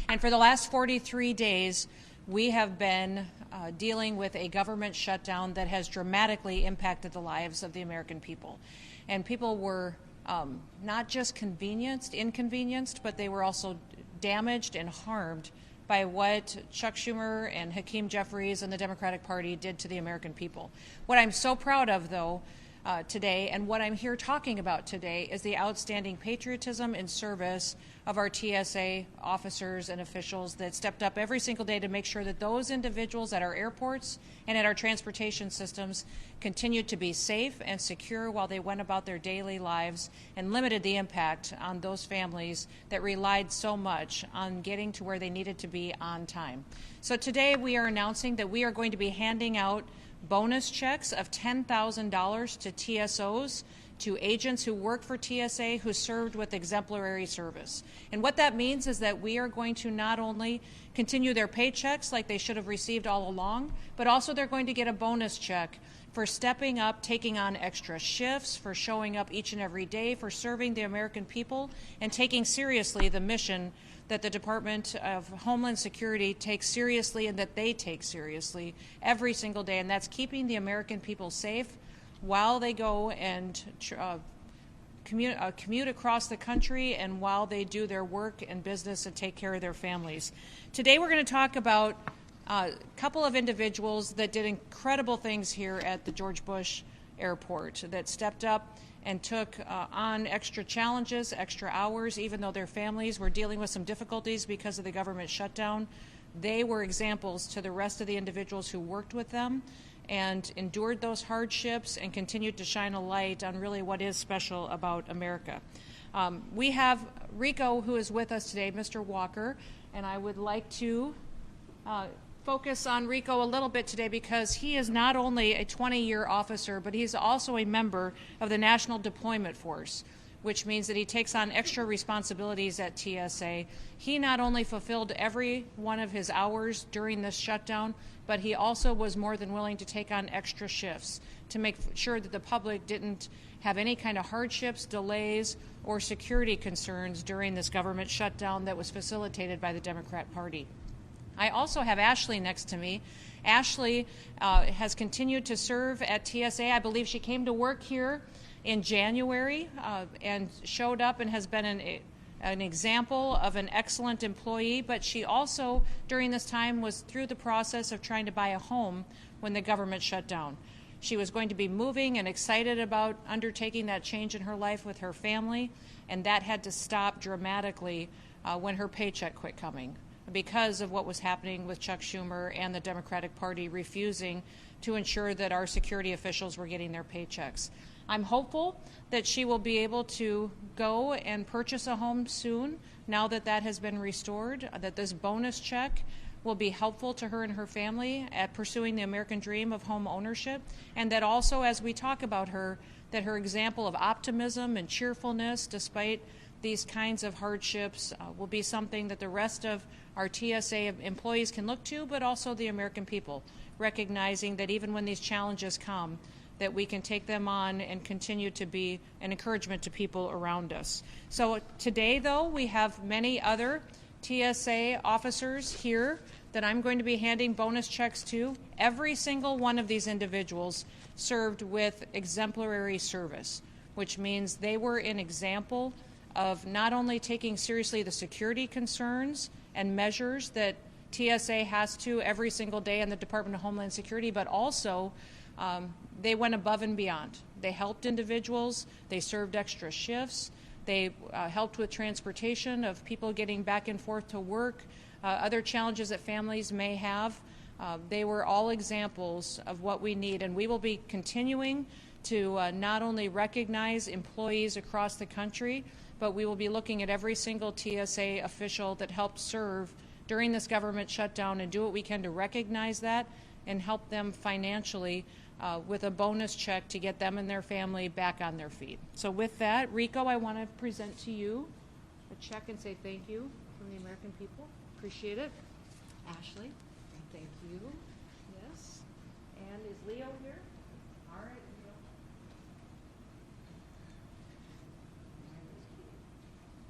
And for the last 43 days, we have been dealing with a government shutdown that has dramatically impacted the lives of the American people. And people were not just inconvenienced, but they were also damaged and harmed by what Chuck Schumer and Hakeem Jeffries and the Democratic Party did to the American people. What I'm so proud of, though, today, and what I'm here talking about today, is the outstanding patriotism and service of our TSA officers and officials that stepped up every single day to make sure that those individuals at our airports and at our transportation systems continued to be safe and secure while they went about their daily lives, and limited the impact on those families that relied so much on getting to where they needed to be on time. So today we are announcing that we are going to be handing out bonus checks of $10,000 to TSOs, to agents who work for TSA who served with exemplary service. And what that means is that we are going to not only continue their paychecks like they should have received all along, but also they're going to get a bonus check for stepping up, taking on extra shifts, for showing up each and every day, for serving the American people, and taking seriously the mission that the Department of Homeland Security takes seriously and that they take seriously every single day, and that's keeping the American people safe while they go and commute across the country and while they do their work and business and take care of their families. Today we're going to talk about a couple of individuals that did incredible things here at the George Bush Airport, that stepped up and took on extra challenges, extra hours, even though their families were dealing with some difficulties because of the government shutdown. They were examples to the rest of the individuals who worked with them and endured those hardships and continued to shine a light on really what is special about America. We have Rico, who is with us today, Mr. Walker, and I would like to focus on Rico a little bit today because he is not only a 20-year officer, but he's also a member of the National Deployment Force, which means that he takes on extra responsibilities at TSA. He not only fulfilled every one of his hours during this shutdown, but he also was more than willing to take on extra shifts to make sure that the public didn't have any kind of hardships, delays, or security concerns during this government shutdown that was facilitated by the Democrat Party. I also have Ashley next to me. Ashley has continued to serve at TSA. I believe she came to work here in January and showed up and has been an example of an excellent employee, but she also, during this time, was through the process of trying to buy a home when the government shut down. She was going to be moving and excited about undertaking that change in her life with her family, and that had to stop dramatically when her paycheck quit coming, because of what was happening with Chuck Schumer and the Democratic Party refusing to ensure that our security officials were getting their paychecks. I'm hopeful that she will be able to go and purchase a home soon, now that that has been restored, that this bonus check will be helpful to her and her family at pursuing the American dream of home ownership, and that also, as we talk about her, that her example of optimism and cheerfulness despite these kinds of hardships will be something that the rest of our TSA employees can look to, but also the American people, recognizing that even when these challenges come, that we can take them on and continue to be an encouragement to people around us. So today, though, we have many other TSA officers here that I'm going to be handing bonus checks to. Every single one of these individuals served with exemplary service, which means they were an example of not only taking seriously the security concerns and measures that TSA has to every single day in the Department of Homeland Security, but also they went above and beyond. They helped individuals, they served extra shifts, they helped with transportation of people getting back and forth to work, other challenges that families may have. They were all examples of what we need, and we will be continuing to not only recognize employees across the country, but we will be looking at every single TSA official that helped serve during this government shutdown and do what we can to recognize that and help them financially with a bonus check to get them and their family back on their feet. So with that, Rico, I want to present to you a check and say thank you from the American people. Appreciate it. Ashley, thank you. Yes. And is Leo here? All right, Leo.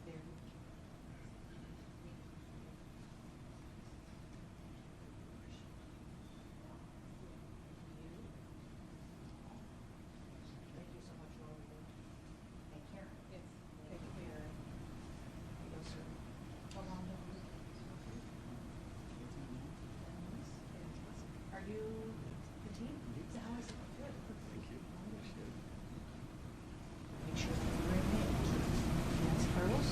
There. you fatigued? So how is it? Good. Thank you. Make sure you have the right name. That's Carlos.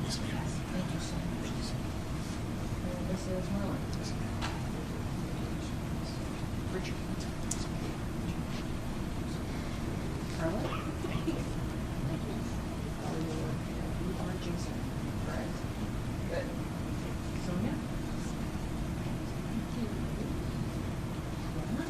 Yes, ma'am. Thank you so much. And this is Merlin. Richard. Carla? Thank you. You are Jason, correct? Good. Sonia? Thank you. Lana?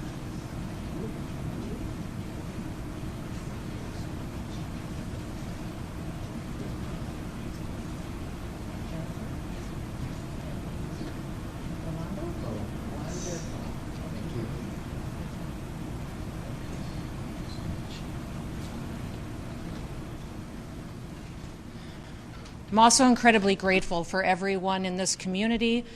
I'm also incredibly grateful for everyone in this community,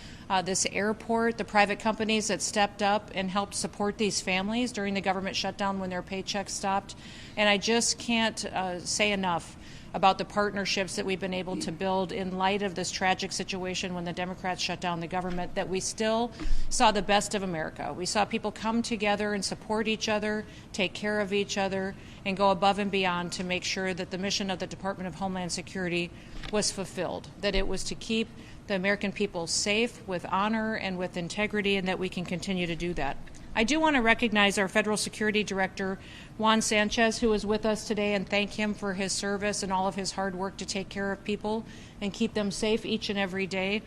this airport, the private companies that stepped up and helped support these families during the government shutdown when their paychecks stopped. And I just can't say enough about the partnerships that we've been able to build in light of this tragic situation when the Democrats shut down the government, that we still saw the best of America. We saw people come together and support each other, take care of each other, and go above and beyond to make sure that the mission of the Department of Homeland Security was fulfilled, that it was to keep the American people safe with honor and with integrity, and that we can continue to do that. I do want to recognize our Federal Security Director, Juan Sanchez, who is with us today, and thank him for his service and all of his hard work to take care of people and keep them safe each and every day.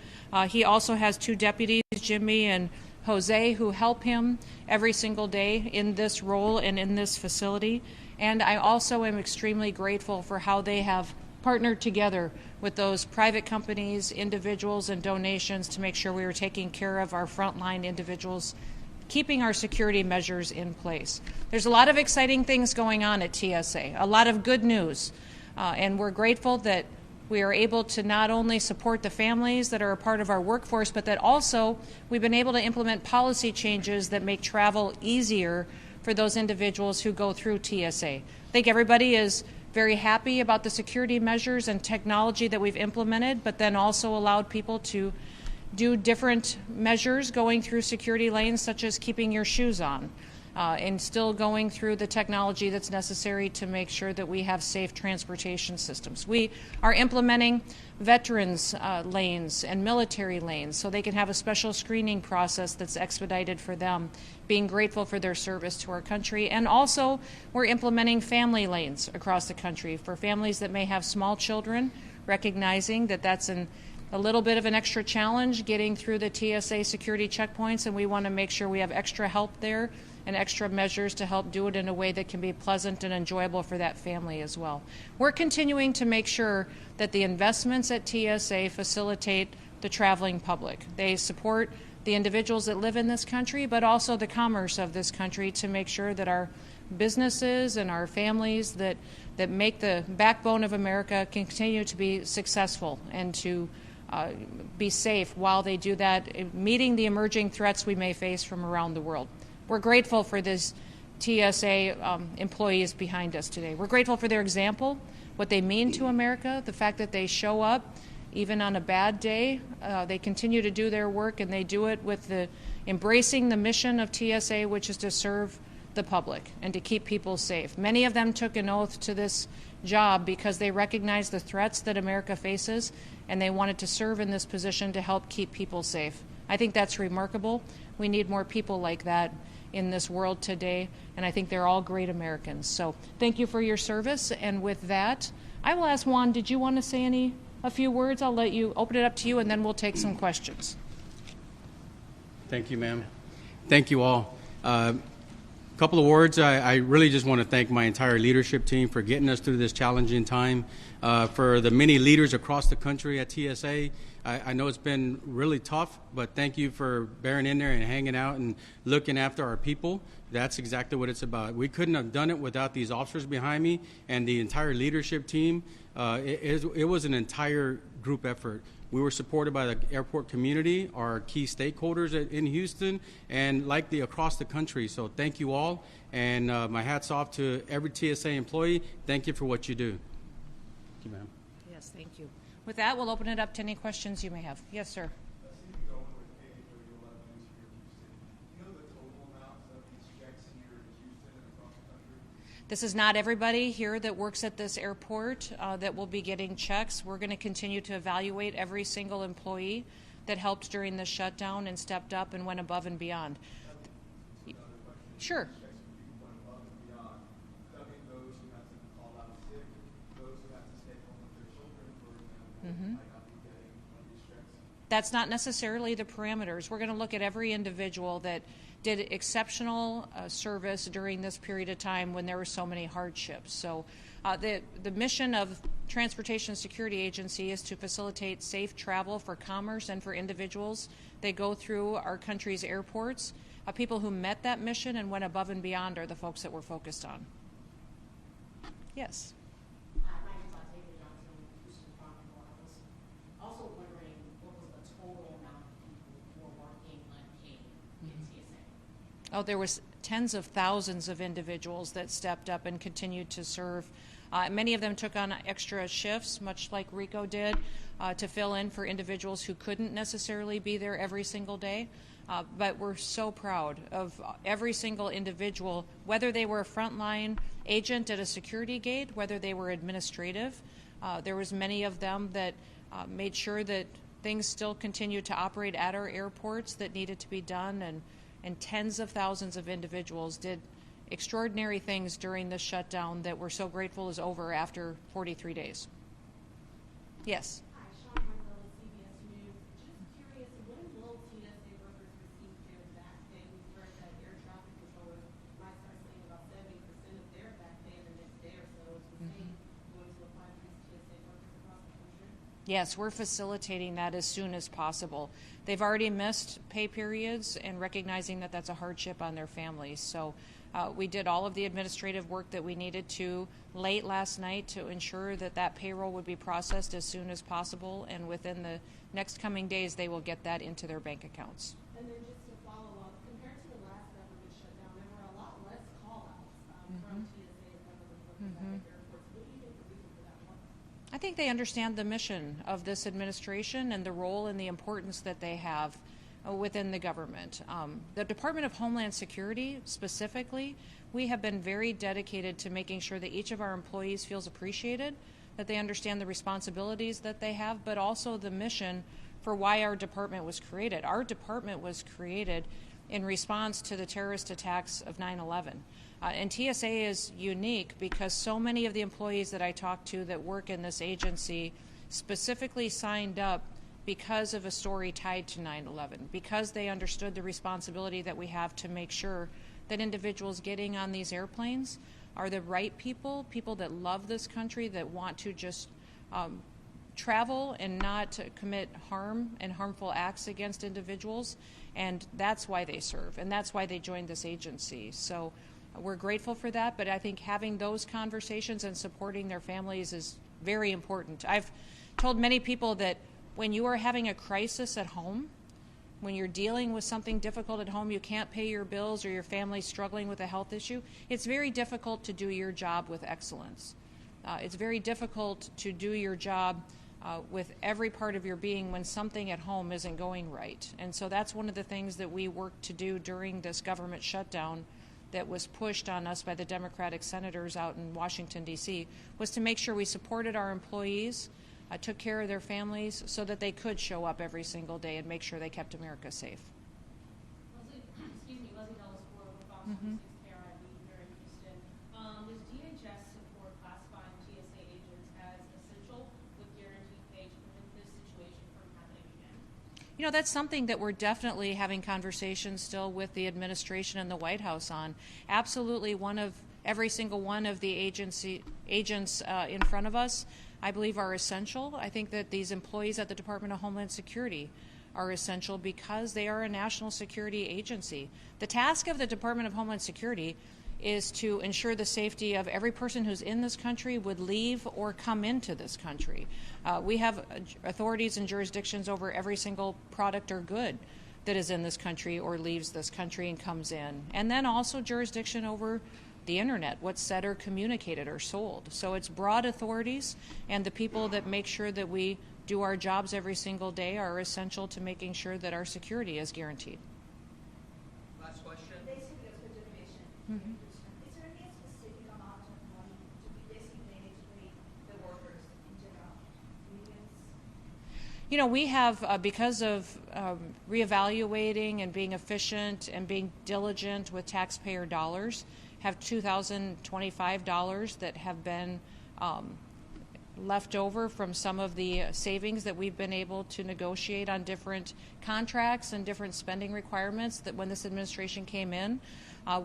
He also has two deputies, Jimmy and Jose, who help him every single day in this role and in this facility. And I also am extremely grateful for how they have partnered together with those private companies, individuals, and donations to make sure we were taking care of our frontline individuals, keeping our security measures in place. There's a lot of exciting things going on at TSA, a lot of good news, and we're grateful that we are able to not only support the families that are a part of our workforce, but that also we've been able to implement policy changes that make travel easier for those individuals who go through TSA. I think everybody is very happy about the security measures and technology that we've implemented, but then also allowed people to do different measures going through security lanes, such as keeping your shoes on, and still going through the technology that's necessary to make sure that we have safe transportation systems. We are implementing veterans lanes and military lanes so they can have a special screening process that's expedited for them, being grateful for their service to our country. And also we're implementing family lanes across the country for families that may have small children, recognizing that that's a little bit of an extra challenge getting through the TSA security checkpoints, and we want to make sure we have extra help there and extra measures to help do it in a way that can be pleasant and enjoyable for that family as well. We're continuing to make sure that the investments at TSA facilitate the traveling public. They support the individuals that live in this country, but also the commerce of this country, to make sure that our businesses and our families that make the backbone of America can continue to be successful and to be safe while they do that, meeting the emerging threats we may face from around the world. We're grateful for this TSA employees behind us today. We're grateful for their example, what they mean to America, the fact that they show up even on a bad day. They continue to do their work, and they do it with embracing the mission of TSA, which is to serve the public and to keep people safe. Many of them took an oath to this job because they recognize the threats that America faces, and they wanted to serve in this position to help keep people safe. I think that's remarkable. We need more people like that in this world today, and I think they're all great Americans. So thank you for your service, and with that, I will ask Juan, did you want to say a few words? I'll let you open it up to you, and then we'll take some questions. Thank you, ma'am. Thank you all. Couple of words. I really just want to thank my entire leadership team for getting us through this challenging time. For the many leaders across the country at TSA, I know it's been really tough, but thank you for bearing in there and hanging out and looking after our people. That's exactly what it's about. We couldn't have done it without these officers behind me and the entire leadership team. It was an entire group effort. We were supported by the airport community, our key stakeholders in Houston, and likely across the country. So thank you all, and my hat's off to every TSA employee. Thank you for what you do. Thank you, ma'am. Yes, thank you. With that, we'll open it up to any questions you may have. Yes, sir. This is not everybody here that works at this airport that will be getting checks. We're going to continue to evaluate every single employee that helped during the shutdown and stepped up and went above and beyond. Sure. That's not necessarily the parameters. We're going to look at every individual that did exceptional service during this period of time when there were so many hardships. So the mission of Transportation Security Agency is to facilitate safe travel for commerce and for individuals. They go through our country's airports. People who met that mission and went above and beyond are the folks that we're focused on. Yes. Oh, there was tens of thousands of individuals that stepped up and continued to serve. Many of them took on extra shifts, much like Rico did, to fill in for individuals who couldn't necessarily be there every single day. But we're so proud of every single individual, whether they were a frontline agent at a security gate, whether they were administrative. There was many of them that made sure that things still continued to operate at our airports that needed to be done, and tens of thousands of individuals did extraordinary things during this shutdown that we're so grateful is over after 43 days. Yes? Hi, Sean Martell with CBS News. Just curious, when will TSA workers receive their back pay? We've heard that air traffic controllers might start saying about 70% of their back pay in the next day or so. Is the same going to apply to these TSA workers across the country? Yes, we're facilitating that as soon as possible. They've already missed pay periods and recognizing that that's a hardship on their families. So we did all of the administrative work that we needed to late last night to ensure that that payroll would be processed as soon as possible, and within the next coming days they will get that into their bank accounts. And then just to follow up, compared to the last government shutdown, there were a lot less call-outs from TSA and government workers at the airports. What do you think the reason for that was? I think they understand the mission of this administration and the role and the importance that they have within the government. The Department of Homeland Security specifically, we have been very dedicated to making sure that each of our employees feels appreciated, that they understand the responsibilities that they have, but also the mission for why our department was created. Our department was created in response to the terrorist attacks of 9/11. And TSA is unique because so many of the employees that I talk to that work in this agency specifically signed up because of a story tied to 9/11, because they understood the responsibility that we have to make sure that individuals getting on these airplanes are the right people, people that love this country, that want to just travel and not commit harm and harmful acts against individuals. And that's why they serve, and that's why they joined this agency. So we're grateful for that, but I think having those conversations and supporting their families is very important. I've told many people that when you are having a crisis at home, when you're dealing with something difficult at home, you can't pay your bills or your family's struggling with a health issue, it's very difficult to do your job with excellence. It's very difficult to do your job with every part of your being when something at home isn't going right. And so that's one of the things that we worked to do during this government shutdown that was pushed on us by the Democratic senators out in Washington, D.C., was to make sure we supported our employees, took care of their families so that they could show up every single day and make sure they kept America safe. Leslie Dallas Ford with Fox 46 KRIB here in Houston. Does DHS support classifying TSA agents as essential with guaranteed pay to prevent this situation from happening again? You know, that's something that we're definitely having conversations still with the administration and the White House on. Absolutely, every single one of the agents in front of us, I believe, are essential. I think that these employees at the Department of Homeland Security are essential because they are a national security agency. The task of the Department of Homeland Security is to ensure the safety of every person who's in this country, would leave or come into this country. We have authorities and jurisdictions over every single product or good that is in this country or leaves this country and comes in. And then also jurisdiction over the internet, what's said or communicated or sold. So it's broad authorities, and the people that make sure that we do our jobs every single day are essential to making sure that our security is guaranteed. Last question. Basically, it's good information. Is there any specific amount of You know, we have, because of reevaluating and being efficient and being diligent with taxpayer dollars, have $2,025 that have been left over from some of the savings that we've been able to negotiate on different contracts and different spending requirements that when this administration came in.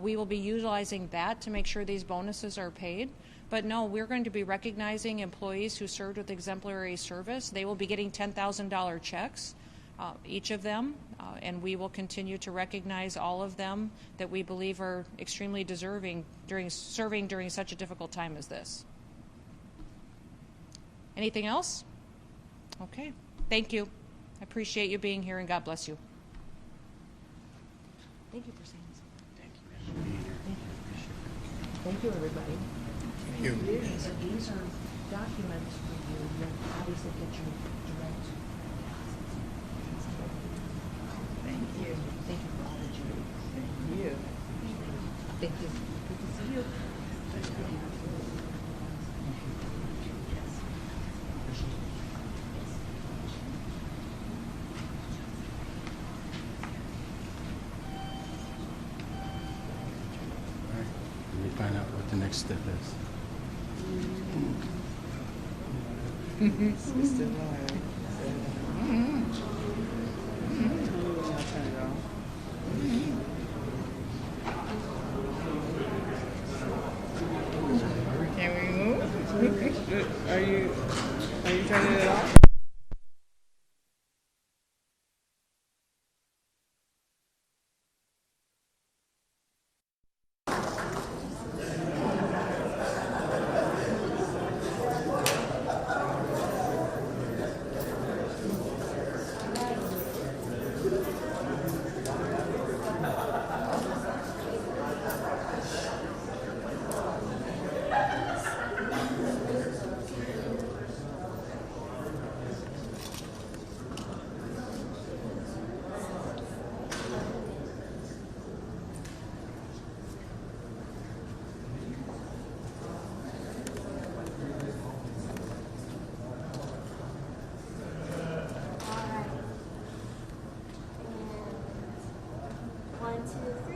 We will be utilizing that to make sure these bonuses are paid. But no, we're going to be recognizing employees who served with exemplary service. They will be getting $10,000 checks, each of them, and we will continue to recognize all of them that we believe are extremely deserving serving during such a difficult time as this. Anything else? Okay. Thank you. I appreciate you being here, and God bless you. Thank you for saying this. Thank you, everybody. Thank you. So these are documents for you that obviously get your direct. Thank you. Thank you for all that you do. Thank you. Thank you. Good to see you. All right. Let me find out what the next step is. Sister Noem. Turn it on. Can we move? Are you turning it off? Alright. And 1, 2, 3.